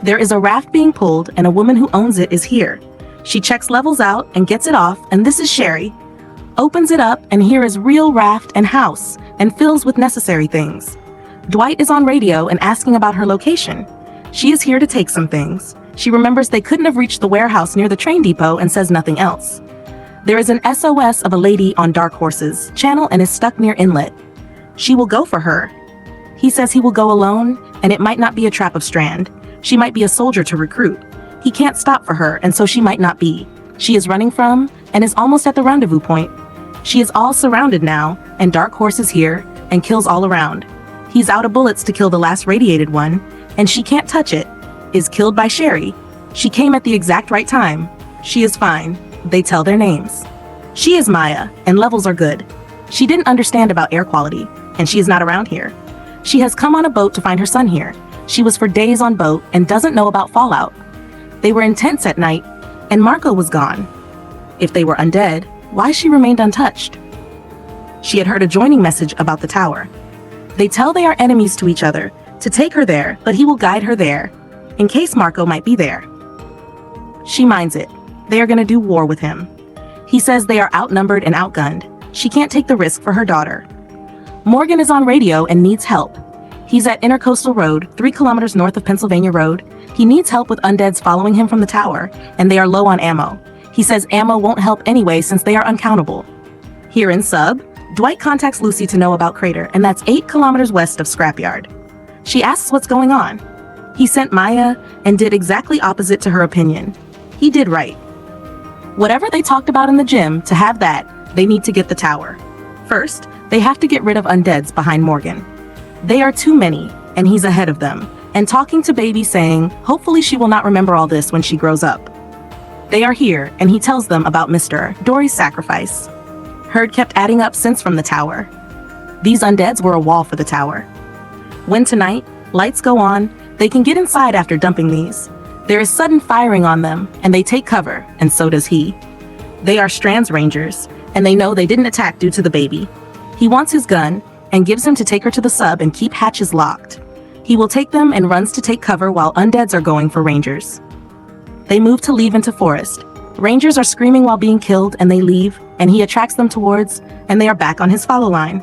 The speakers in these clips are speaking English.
There is a raft being pulled and a woman who owns it is here. She checks levels out and gets it off, and this is Sherry. Opens it up, and here is real raft and house, and fills with necessary things. Dwight is on radio and asking about her location. She is here to take some things. She remembers they couldn't have reached the warehouse near the train depot and says nothing else. There is an SOS of a lady on Dark Horse's channel and is stuck near inlet. She will go for her. He says he will go alone, and it might not be a trap of Strand. She might be a soldier to recruit. He can't stop for her, and so she might not be. She is running from, and is almost at the rendezvous point. She is all surrounded now, and Dark Horse is here, and kills all around. He's out of bullets to kill the last radiated one, and she can't touch it. Is killed by Sherry. She came at the exact right time. She is fine. They tell their names. She is Maya, and levels are good. She didn't understand about air quality, and she is not around here. She has come on a boat to find her son here. She was for days on boat and doesn't know about fallout. They were in tents at night, and Marco was gone. If they were undead, why she remained untouched? She had heard a joining message about the tower. They tell they are enemies to each other, to take her there, but he will guide her there, in case Marco might be there. She minds it. They are going to do war with him. He says they are outnumbered and outgunned. She can't take the risk for her daughter. Morgan is on radio and needs help. He's at Intercoastal Road, 3 kilometers north of Pennsylvania Road. He needs help with undeads following him from the tower, and they are low on ammo. He says ammo won't help anyway since they are uncountable. Here in sub, Dwight contacts Lucy to know about Crater, and that's 8 kilometers west of Scrapyard. She asks what's going on. He sent Maya and did exactly opposite to her opinion. He did right. Whatever they talked about in the gym, to have that, they need to get the tower. First, they have to get rid of undeads behind Morgan. They are too many, and he's ahead of them, and talking to Baby saying, hopefully she will not remember all this when she grows up. They are here, and he tells them about Mr. Dory's sacrifice. Herd kept adding up since from the tower. These undeads were a wall for the tower. When tonight, lights go on, they can get inside after dumping these. There is sudden firing on them, and they take cover, and so does he. They are Strand's rangers, and they know they didn't attack due to the baby. He wants his gun, and gives him to take her to the sub and keep hatches locked. He will take them and runs to take cover while undeads are going for rangers. They move to leave into forest. Rangers are screaming while being killed, and they leave, and he attracts them towards, and they are back on his follow line.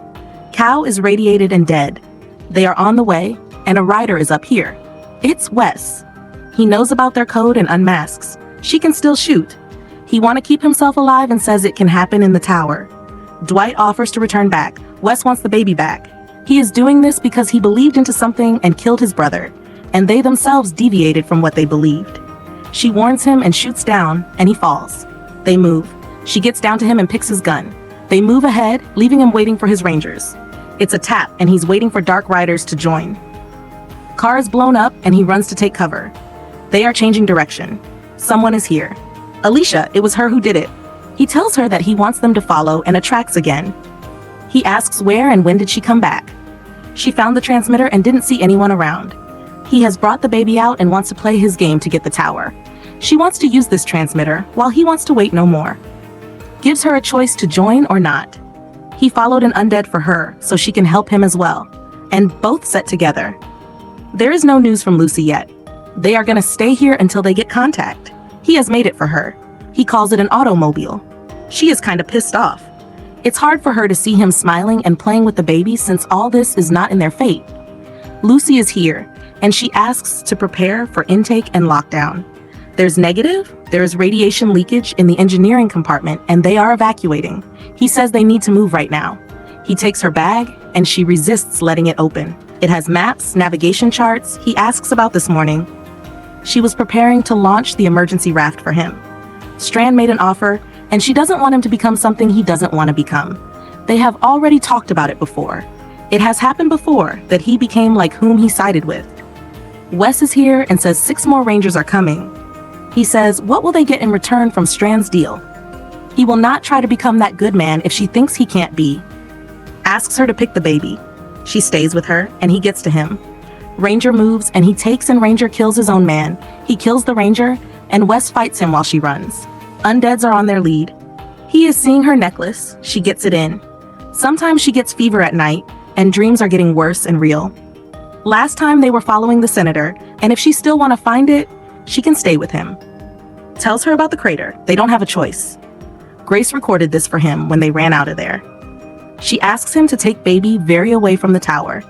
Cow is radiated and dead. They are on the way, and a rider is up here. It's Wes. He knows about their code and unmasks. She can still shoot. He want to keep himself alive and says it can happen in the tower. Dwight offers to return back. Wes wants the baby back. He is doing this because he believed into something and killed his brother, and they themselves deviated from what they believed. She warns him and shoots down, and he falls. They move. She gets down to him and picks his gun. They move ahead, leaving him waiting for his rangers. It's a tap, and he's waiting for Dark Riders to join. Car is blown up, and he runs to take cover. They are changing direction. Someone is here. Alicia, it was her who did it. He tells her that he wants them to follow and attracts again. He asks where and when did she come back. She found the transmitter and didn't see anyone around. He has brought the baby out and wants to play his game to get the tower. She wants to use this transmitter, while he wants to wait no more. Gives her a choice to join or not. He followed an undead for her, so she can help him as well. And both set together. There is no news from Lucy yet. They are gonna stay here until they get contact. He has made it for her. He calls it an automobile. She is kinda pissed off. It's hard for her to see him smiling and playing with the baby since all this is not in their fate. Lucy is here, and she asks to prepare for intake and lockdown. There's negative, there is radiation leakage in the engineering compartment, and they are evacuating. He says they need to move right now. He takes her bag, and she resists letting it open. It has maps, navigation charts he asks about this morning. She was preparing to launch the emergency raft for him. Strand made an offer, and she doesn't want him to become something he doesn't want to become. They have already talked about it before. It has happened before that he became like whom he sided with. Wes is here and says 6 more rangers are coming. He says, what will they get in return from Strand's deal? He will not try to become that good man if she thinks he can't be. Asks her to pick the baby. She stays with her, and he gets to him. Ranger moves, and he takes and Ranger kills his own man. He kills the Ranger, and Wes fights him while she runs. Undeads are on their lead. He is seeing her necklace. She gets it in. Sometimes she gets fever at night, and dreams are getting worse and real. Last time they were following the senator, and if she still want to find it, she can stay with him. Tells her about the crater. They don't have a choice. Grace recorded this for him when they ran out of there. She asks him to take baby very away from the tower.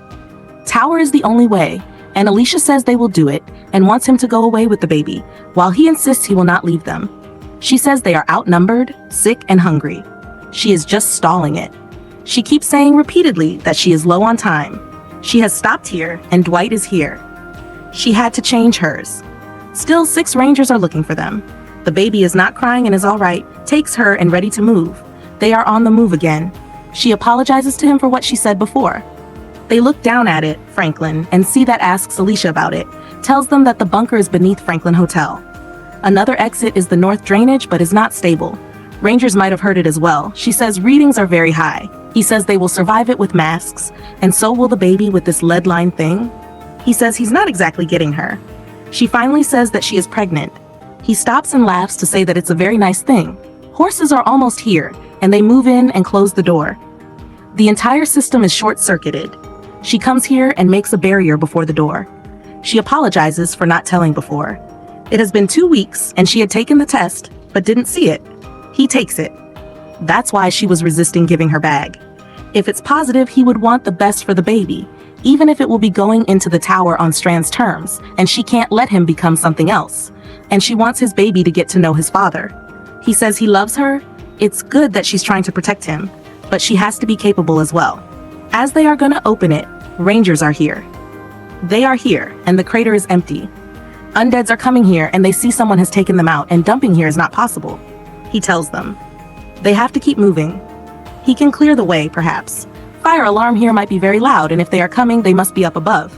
Tower is the only way, and Alicia says they will do it and wants him to go away with the baby, while he insists he will not leave them. She says they are outnumbered, sick, and hungry. She is just stalling it. She keeps saying repeatedly that she is low on time. She has stopped here, and Dwight is here. She had to change hers. Still, 6 Rangers are looking for them. The baby is not crying and is all right, takes her and ready to move. They are on the move again. She apologizes to him for what she said before. They look down at it, Franklin, and see that asks Alicia about it, tells them that the bunker is beneath Franklin Hotel. Another exit is the north drainage, but is not stable. Rangers might have heard it as well. She says readings are very high. He says they will survive it with masks, and so will the baby with this lead-lined thing. He says he's not exactly getting her. She finally says that she is pregnant. He stops and laughs to say that it's a very nice thing. Horses are almost here, and they move in and close the door. The entire system is short-circuited. She comes here and makes a barrier before the door. She apologizes for not telling before. It has been 2 weeks, and she had taken the test, but didn't see it. He takes it. That's why she was resisting giving her bag. If it's positive, he would want the best for the baby, even if it will be going into the tower on Strand's terms, and she can't let him become something else. And she wants his baby to get to know his father. He says he loves her. It's good that she's trying to protect him, but she has to be capable as well. As they are gonna open it, Rangers are here. They are here, and the crater is empty. Undeads are coming here, and they see someone has taken them out, and dumping here is not possible. He tells them. They have to keep moving. He can clear the way, perhaps. Fire alarm here might be very loud, and if they are coming, they must be up above.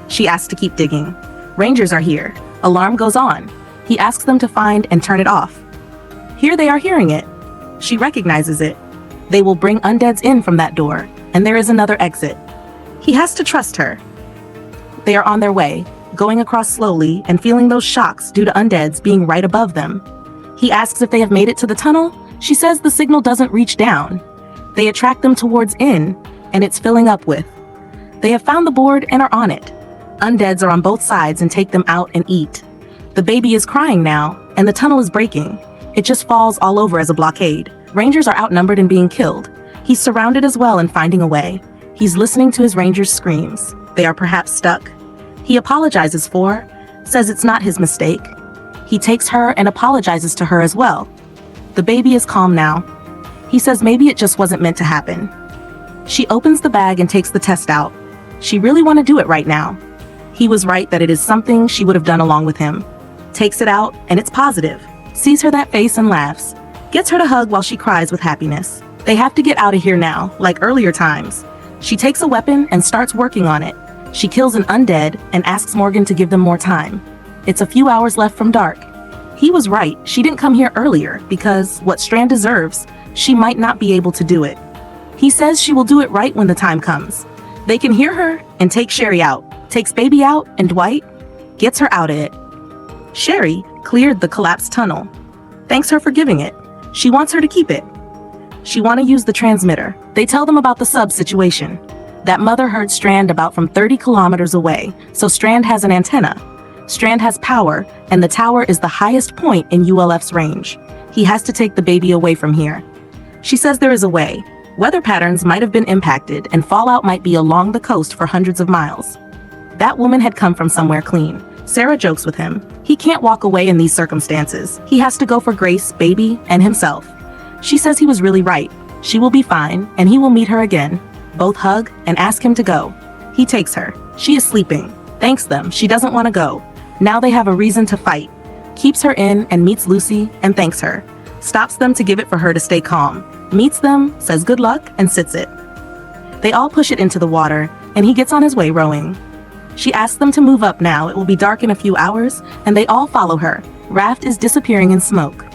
She asks to keep digging. Rangers are here. Alarm goes on. He asks them to find and turn it off. Here they are hearing it. She recognizes it. They will bring undeads in from that door, and there is another exit. He has to trust her. They are on their way, going across slowly and feeling those shocks due to undeads being right above them. He asks if they have made it to the tunnel. She says the signal doesn't reach down. They attract them towards in, and it's filling up with. They have found the board and are on it. Undeads are on both sides and take them out and eat. The baby is crying now, and the tunnel is breaking. It just falls all over as a blockade. Rangers are outnumbered and being killed. He's surrounded as well and finding a way. He's listening to his rangers' screams. They are perhaps stuck. He apologizes for, says it's not his mistake. He takes her and apologizes to her as well. The baby is calm now. He says maybe it just wasn't meant to happen. She opens the bag and takes the test out. She really want to do it right now. He was right that it is something she would have done along with him. Takes it out, and it's positive. Sees her that face and laughs. Gets her to hug while she cries with happiness. They have to get out of here now, like earlier times. She takes a weapon and starts working on it. She kills an undead and asks Morgan to give them more time. It's a few hours left from dark. He was right, she didn't come here earlier because what Strand deserves, she might not be able to do it. He says she will do it right when the time comes. They can hear her and take Sherry out. Takes baby out and Dwight gets her out of it. Sherry cleared the collapsed tunnel. Thanks her for giving it. She wants her to keep it. She want to use the transmitter. They tell them about the sub situation. That mother heard Strand about from 30 kilometers away, so Strand has an antenna. Strand has power, and the tower is the highest point in ULF's range. He has to take the baby away from here. She says there is a way. Weather patterns might have been impacted, and fallout might be along the coast for hundreds of miles. That woman had come from somewhere clean. Sarah jokes with him. He can't walk away in these circumstances. He has to go for Grace, baby, and himself. She says he was really right. She will be fine, and he will meet her again. Both hug and ask him to go. He takes her. She is sleeping. Thanks them. She doesn't want to go. Now they have a reason to fight. Keeps her in and meets Lucy and thanks her. Stops them to give it for her to stay calm. Meets them, says good luck, and sits it. They all push it into the water, and he gets on his way rowing. She asks them to move up now. It will be dark in a few hours, and they all follow her. Raft is disappearing in smoke.